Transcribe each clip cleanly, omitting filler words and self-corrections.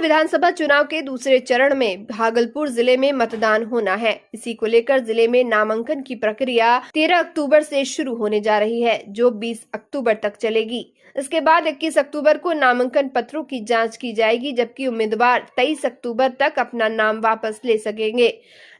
विधानसभा चुनाव के दूसरे चरण में भागलपुर जिले में मतदान होना है। इसी को लेकर जिले में नामांकन की प्रक्रिया 13 अक्टूबर से शुरू होने जा रही है, जो 20 अक्टूबर तक चलेगी। इसके बाद 21 अक्टूबर को नामांकन पत्रों की जांच की जाएगी, जबकि उम्मीदवार 23 अक्टूबर तक अपना नाम वापस ले सकेंगे।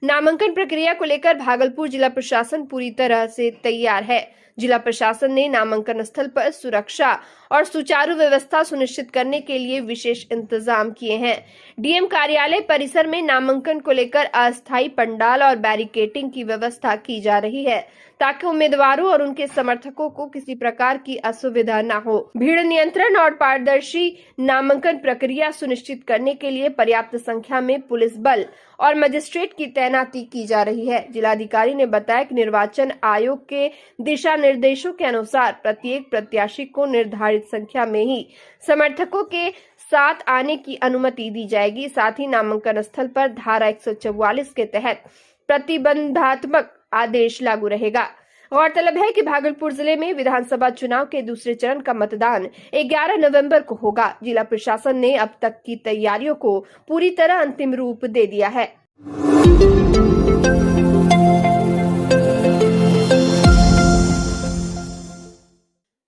नामांकन प्रक्रिया को लेकर भागलपुर जिला प्रशासन पूरी तरह से तैयार है। जिला प्रशासन ने नामांकन स्थल पर सुरक्षा और सुचारू व्यवस्था सुनिश्चित करने के लिए विशेष इंतजाम किए हैं। डीएम कार्यालय परिसर में नामांकन को लेकर अस्थायी पंडाल और बैरिकेडिंग की व्यवस्था की जा रही है, ताकि उम्मीदवारों और उनके समर्थकों को किसी प्रकार की असुविधा न हो। भीड़ नियंत्रण और पारदर्शी नामांकन प्रक्रिया सुनिश्चित करने के लिए पर्याप्त संख्या में पुलिस बल और मजिस्ट्रेट की तैनाती की जा रही है। जिलाधिकारी ने बताया कि निर्वाचन आयोग के दिशा निर्देशों के अनुसार प्रत्येक प्रत्याशी को निर्धारित संख्या में ही समर्थकों के साथ आने की अनुमति दी जाएगी। साथ ही नामांकन स्थल पर धारा 144 के तहत प्रतिबंधात्मक आदेश लागू रहेगा। गौरतलब है कि भागलपुर जिले में विधानसभा चुनाव के दूसरे चरण का मतदान 11 नवंबर को होगा। जिला प्रशासन ने अब तक की तैयारियों को पूरी तरह अंतिम रूप दे दिया है।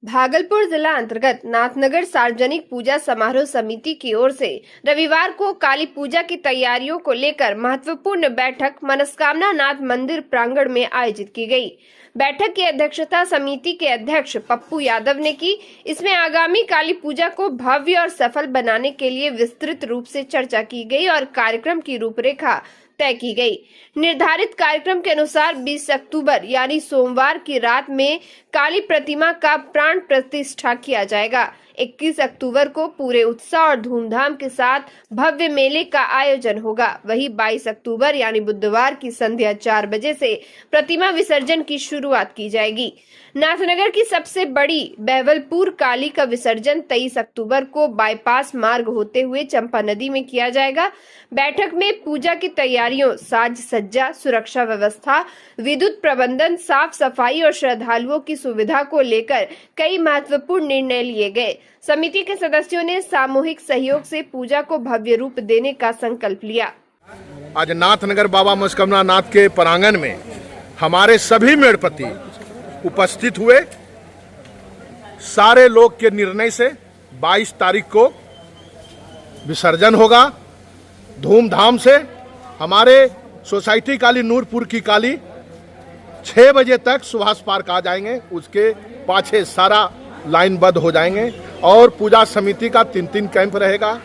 भागलपुर जिला अंतर्गत नाथनगर सार्वजनिक पूजा समारोह समिति की ओर से रविवार को काली पूजा की तैयारियों को लेकर महत्वपूर्ण बैठक मनस्कामना नाथ मंदिर प्रांगण में आयोजित की गई। बैठक की अध्यक्षता समिति के अध्यक्ष पप्पू यादव ने की। इसमें आगामी काली पूजा को भव्य और सफल बनाने के लिए विस्तृत रूप से चर्चा की गई और कार्यक्रम की रूपरेखा तय की गई। निर्धारित कार्यक्रम के अनुसार 20 अक्टूबर यानी सोमवार की रात में काली प्रतिमा का प्राण प्रतिष्ठा किया जाएगा। 21 अक्टूबर को पूरे उत्साह और धूमधाम के साथ भव्य मेले का आयोजन होगा। वहीं 22 अक्टूबर यानी बुधवार की संध्या 4 बजे से प्रतिमा विसर्जन की शुरुआत की जाएगी। नाथनगर की सबसे बड़ी बहवलपुर काली का विसर्जन 23 अक्टूबर को बाईपास मार्ग होते हुए चंपा नदी में किया जाएगा। बैठक में पूजा की तैयारियों, साज सज्जा, सुरक्षा व्यवस्था, विद्युत प्रबंधन, साफ सफाई और श्रद्धालुओं की सुविधा को लेकर कई महत्वपूर्ण निर्णय लिए गए। समिति के सदस्यों ने सामूहिक सहयोग से पूजा को भव्य रूप देने का संकल्प लिया। आज नाथनगर बाबा मनस्कामना नाथ के प्रांगण में हमारे सभी मेड़पति उपस्थित हुए। सारे लोग के निर्णय से 22 तारीख को विसर्जन होगा धूमधाम से। हमारे सोसाइटी काली नूरपुर की काली 6 बजे तक सुभाष पार्क आ जाएंगे, उसके पाछे सारा लाइनबद्ध हो जाएंगे और पूजा समिति का 3-3 कैंप रहेगा।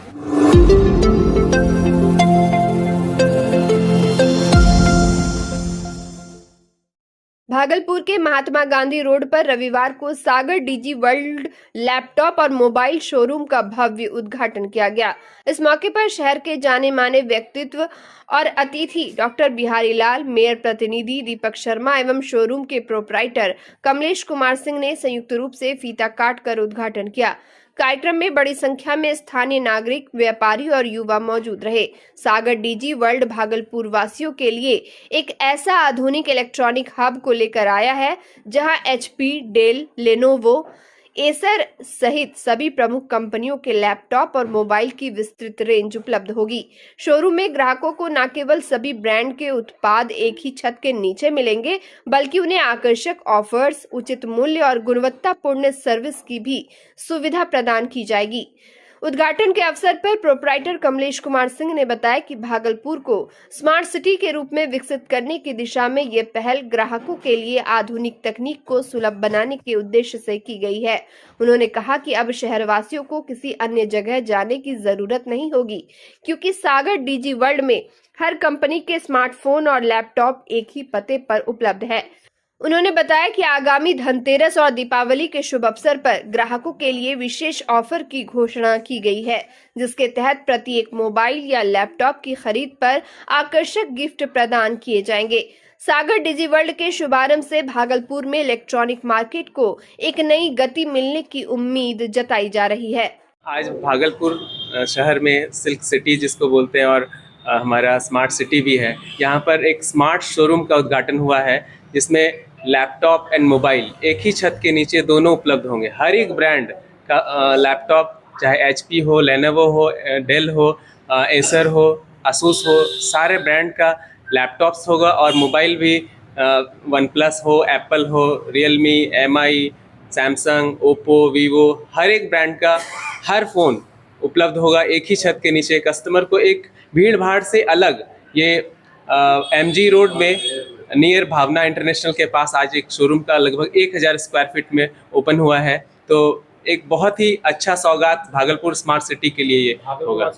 भागलपुर के महात्मा गांधी रोड पर रविवार को सागर डीजी वर्ल्ड लैपटॉप और मोबाइल शोरूम का भव्य उद्घाटन किया गया। इस मौके पर शहर के जाने माने व्यक्तित्व और अतिथि डॉक्टर बिहारी लाल, मेयर प्रतिनिधि दीपक शर्मा एवं शोरूम के प्रोप्राइटर कमलेश कुमार सिंह ने संयुक्त रूप से फीता काट कर उद्घाटन किया। कार्यक्रम में बड़ी संख्या में स्थानीय नागरिक, व्यापारी और युवा मौजूद रहे। सागर डीजी वर्ल्ड भागलपुर वासियों के लिए एक ऐसा आधुनिक इलेक्ट्रॉनिक हब को लेकर आया है, जहां HP, डेल, लेनोवो, एसर सहित सभी प्रमुख कंपनियों के लैपटॉप और मोबाइल की विस्तृत रेंज उपलब्ध होगी। शोरूम में ग्राहकों को न केवल सभी ब्रांड के उत्पाद एक ही छत के नीचे मिलेंगे, बल्कि उन्हें आकर्षक ऑफर्स, उचित मूल्य और गुणवत्तापूर्ण सर्विस की भी सुविधा प्रदान की जाएगी। उद्घाटन के अवसर पर प्रोप्राइटर कमलेश कुमार सिंह ने बताया कि भागलपुर को स्मार्ट सिटी के रूप में विकसित करने की दिशा में ये पहल ग्राहकों के लिए आधुनिक तकनीक को सुलभ बनाने के उद्देश्य से की गई है। उन्होंने कहा कि अब शहरवासियों को किसी अन्य जगह जाने की जरूरत नहीं होगी, क्योंकि सागर डीजी वर्ल्ड में हर कंपनी के स्मार्टफोन और लैपटॉप एक ही पते पर उपलब्ध है। उन्होंने बताया कि आगामी धनतेरस और दीपावली के शुभ अवसर पर ग्राहकों के लिए विशेष ऑफर की घोषणा की गई है, जिसके तहत प्रत्येक मोबाइल या लैपटॉप की खरीद पर आकर्षक गिफ्ट प्रदान किए जाएंगे। सागर डिजी वर्ल्ड के शुभारंभ से भागलपुर में इलेक्ट्रॉनिक मार्केट को एक नई गति मिलने की उम्मीद जताई जा रही है। आज भागलपुर शहर में सिल्क सिटी जिसको बोलते हैं और हमारा स्मार्ट सिटी भी है, यहाँ पर एक स्मार्ट शोरूम का उद्घाटन हुआ है, जिसमें लैपटॉप एंड मोबाइल एक ही छत के नीचे दोनों उपलब्ध होंगे। हर एक ब्रांड का लैपटॉप, चाहे HP हो, लेनोवो हो, डेल हो, एसर हो, asus हो, सारे ब्रांड का लैपटॉप्स होगा और मोबाइल भी वन प्लस हो, एप्पल हो, Realme, Mi, Samsung, Oppo, Vivo, हर एक ब्रांड का हर फ़ोन उपलब्ध होगा एक ही छत के नीचे। कस्टमर को एक भीड़ भाड़ से अलग ये एमजी रोड में नियर भावना इंटरनेशनल के पास आज एक शोरूम का लगभग 1000 स्क्वायर फीट में ओपन हुआ है। तो एक बहुत ही अच्छा सौगात भागलपुर स्मार्ट सिटी के लिए ये होगा।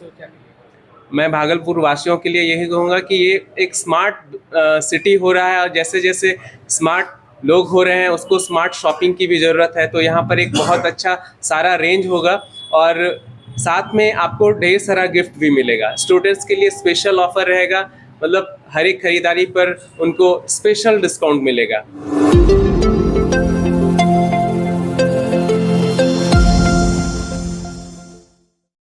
मैं भागलपुर वासियों के लिए यही कहूँगा कि ये एक स्मार्ट सिटी हो रहा है और जैसे जैसे स्मार्ट लोग हो रहे हैं उसको स्मार्ट शॉपिंग की भी ज़रूरत है। तो यहाँ पर एक बहुत अच्छा सारा रेंज होगा और साथ में आपको ढेर सारा गिफ्ट भी मिलेगा। स्टूडेंट्स के लिए स्पेशल ऑफर रहेगा, मतलब हर एक खरीदारी पर उनको स्पेशल डिस्काउंट मिलेगा।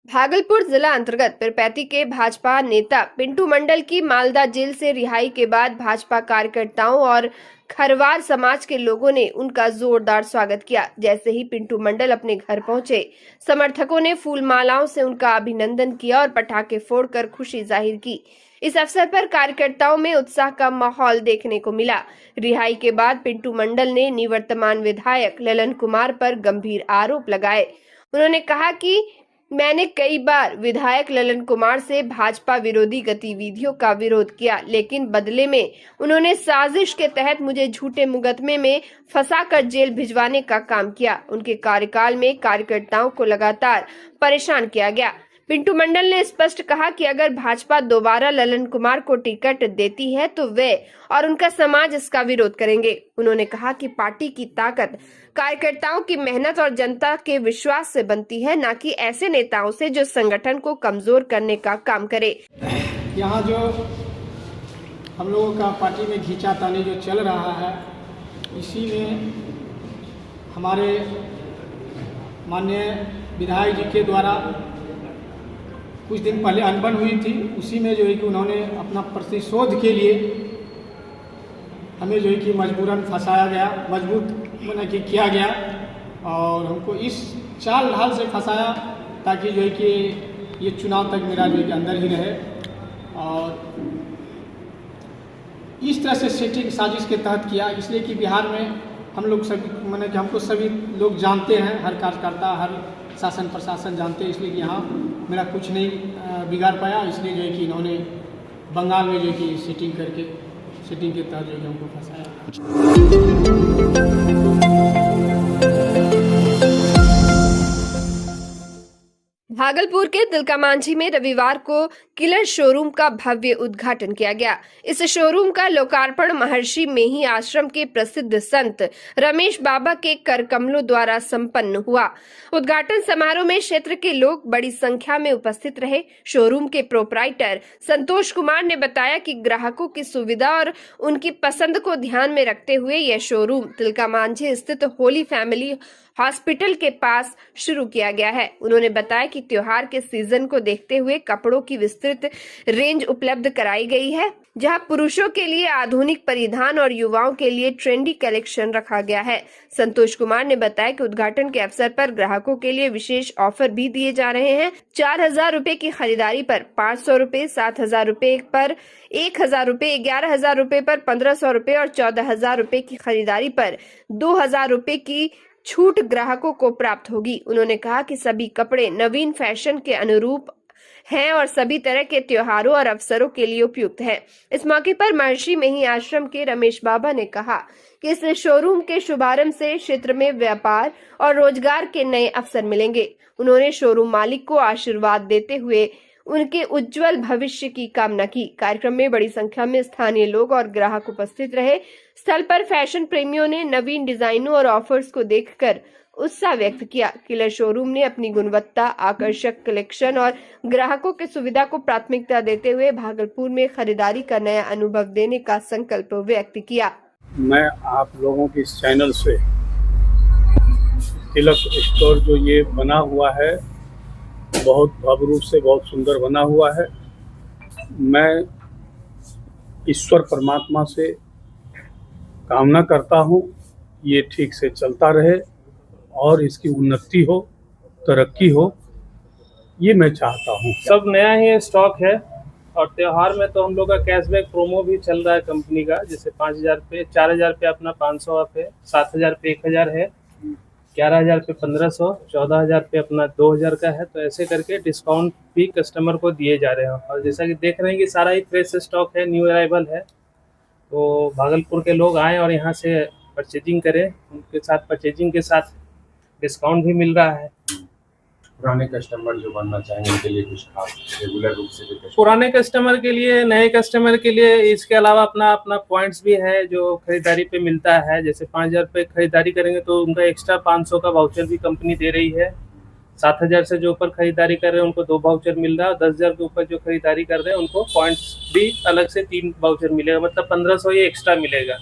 भागलपुर जिला अंतर्गत पिरपैती के भाजपा नेता पिंटू मंडल की मालदा जेल से रिहाई के बाद भाजपा कार्यकर्ताओं और खरवार समाज के लोगों ने उनका जोरदार स्वागत किया। जैसे ही पिंटू मंडल अपने घर पहुंचे, समर्थकों ने फूल मालाओं से उनका अभिनंदन किया और पटाखे फोड़कर खुशी जाहिर की। इस अवसर पर कार्यकर्ताओं में उत्साह का माहौल देखने को मिला। रिहाई के बाद पिंटू मंडल ने निवर्तमान विधायक ललन कुमार पर गंभीर आरोप लगाए। उन्होंने कहा कि मैंने कई बार विधायक ललन कुमार से भाजपा विरोधी गतिविधियों का विरोध किया, लेकिन बदले में उन्होंने साजिश के तहत मुझे झूठे मुकदमे में फंसाकर जेल भिजवाने का काम किया। उनके कार्यकाल में कार्यकर्ताओं को लगातार परेशान किया गया। पिंटू मंडल ने स्पष्ट कहा कि अगर भाजपा दोबारा ललन कुमार को टिकट देती है तो वे और उनका समाज इसका विरोध करेंगे। उन्होंने कहा कि पार्टी की ताकत कार्यकर्ताओं की मेहनत और जनता के विश्वास से बनती है, न कि ऐसे नेताओं से जो संगठन को कमजोर करने का काम करे। यहाँ जो हम लोगों का पार्टी में खींचातानी जो चल रहा है, इसी में हमारे माननीय विधायक जी के द्वारा कुछ दिन पहले अनबन हुई थी। उसी में जो है कि उन्होंने अपना प्रतिशोध के लिए हमें जो है कि मजबूरन फंसाया गया, मजबूर बना कि किया गया और हमको इस चाल ढाल से फंसाया ताकि जो है कि ये चुनाव तक मेरा जो है कि अंदर ही रहे। और इस तरह से सेटिंग साजिश के तहत किया, इसलिए कि बिहार में हम लोग सभी माने कि हमको सभी लोग जानते हैं, हर कार्यकर्ता हर शासन प्रशासन जानते हैं, इसलिए कि यहाँ मेरा कुछ नहीं बिगाड़ पाया। इसलिए जो है कि इन्होंने बंगाल में जो है कि सेटिंग करके सेटिंग के तहत जो है हमको फंसाया। भागलपुर के तिलकामांझी में रविवार को किलर शोरूम का भव्य उद्घाटन किया गया। इस शोरूम का लोकार्पण महर्षि मेही आश्रम के प्रसिद्ध संत रमेश बाबा के करकमलों द्वारा संपन्न हुआ। उद्घाटन समारोह में क्षेत्र के लोग बड़ी संख्या में उपस्थित रहे। शोरूम के प्रोपराइटर संतोष कुमार ने बताया कि ग्राहकों की सुविधा और उनकी पसंद को ध्यान में रखते हुए यह शोरूम तिलकामांझी स्थित होली फैमिली हॉस्पिटल के पास शुरू किया गया है। उन्होंने बताया कि त्योहार के सीजन को देखते हुए कपड़ों की विस्तृत रेंज उपलब्ध कराई गई है, जहां पुरुषों के लिए आधुनिक परिधान और युवाओं के लिए ट्रेंडी कलेक्शन रखा गया है। संतोष कुमार ने बताया कि उद्घाटन के अवसर पर ग्राहकों के लिए विशेष ऑफर भी दिए जा रहे हैं। 4000 रुपए की खरीदारी पर 500 रुपए, 7000 रुपए पर 1000 रुपए, 11000 रुपए पर 1500 रुपए और 14000 रुपए की खरीदारी पर 2000 रुपए की छूट ग्राहकों को प्राप्त होगी। उन्होंने कहा कि सभी कपड़े नवीन फैशन के अनुरूप हैं और सभी तरह के त्योहारों और अवसरों के लिए उपयुक्त हैं। इस मौके पर महर्षि मेही आश्रम के रमेश बाबा ने कहा कि इस शोरूम के शुभारंभ से क्षेत्र में व्यापार और रोजगार के नए अवसर मिलेंगे। उन्होंने शोरूम मालिक को आशीर्वाद देते हुए उनके उज्जवल भविष्य की कामना की। कार्यक्रम में बड़ी संख्या में स्थानीय लोग और ग्राहक उपस्थित रहे। स्थल पर फैशन प्रेमियों ने नवीन डिजाइनों और ऑफर्स को देखकर उत्साह व्यक्त किया। किलर शोरूम ने अपनी गुणवत्ता, आकर्षक कलेक्शन और ग्राहकों की सुविधा को प्राथमिकता देते हुए भागलपुर में खरीदारी का नया अनुभव देने का संकल्प व्यक्त किया। मैं आप लोगों के इस चैनल से तिलक स्टोर जो ये बना हुआ है, बहुत भव्य रूप से बहुत सुंदर बना हुआ है। मैं ईश्वर परमात्मा से कामना करता हूँ ये ठीक से चलता रहे और इसकी उन्नति हो, तरक्की हो। ये मैं चाहता हूँ। सब नया ही स्टॉक है और त्योहार में तो हम लोग का कैशबैक प्रोमो भी चल रहा है कंपनी का, जैसे 5,000 पे 4,000 पे अपना 500 ऑफ है, 7,000 पे 1,000 है, 11,000 पे 1,500, 14,000 पे अपना 2,000 का है। तो ऐसे करके डिस्काउंट भी कस्टमर को दिए जा रहे हैं। और जैसा कि देख रहे हैं कि सारा ही फ्रेश स्टॉक है, न्यू अराइवल है। तो भागलपुर के लोग आएँ और यहाँ से परचेजिंग करें, उनके साथ परचेजिंग के साथ डिस्काउंट भी मिल रहा है। पुराने कस्टमर जो बनना चाहेंगे उनके लिए कुछ खास रेगुलर रूप से जो कस्टमर पुराने कस्टमर के लिए, नए कस्टमर के लिए इसके अलावा अपना अपना पॉइंट्स भी है जो खरीदारी पे मिलता है। जैसे 5,000 पे खरीदारी करेंगे तो उनका एक्स्ट्रा 500 का वाउचर भी कंपनी दे रही है। 7,000 से जो ऊपर खरीदारी कर रहे हैं उनको 2 वाउचर मिल रहा है, और 10,000 के ऊपर जो खरीदारी कर रहे हैं उनको पॉइंट्स भी अलग से 3 वाउचर मिलेगा, मतलब 1,500 ये एक्स्ट्रा मिलेगा।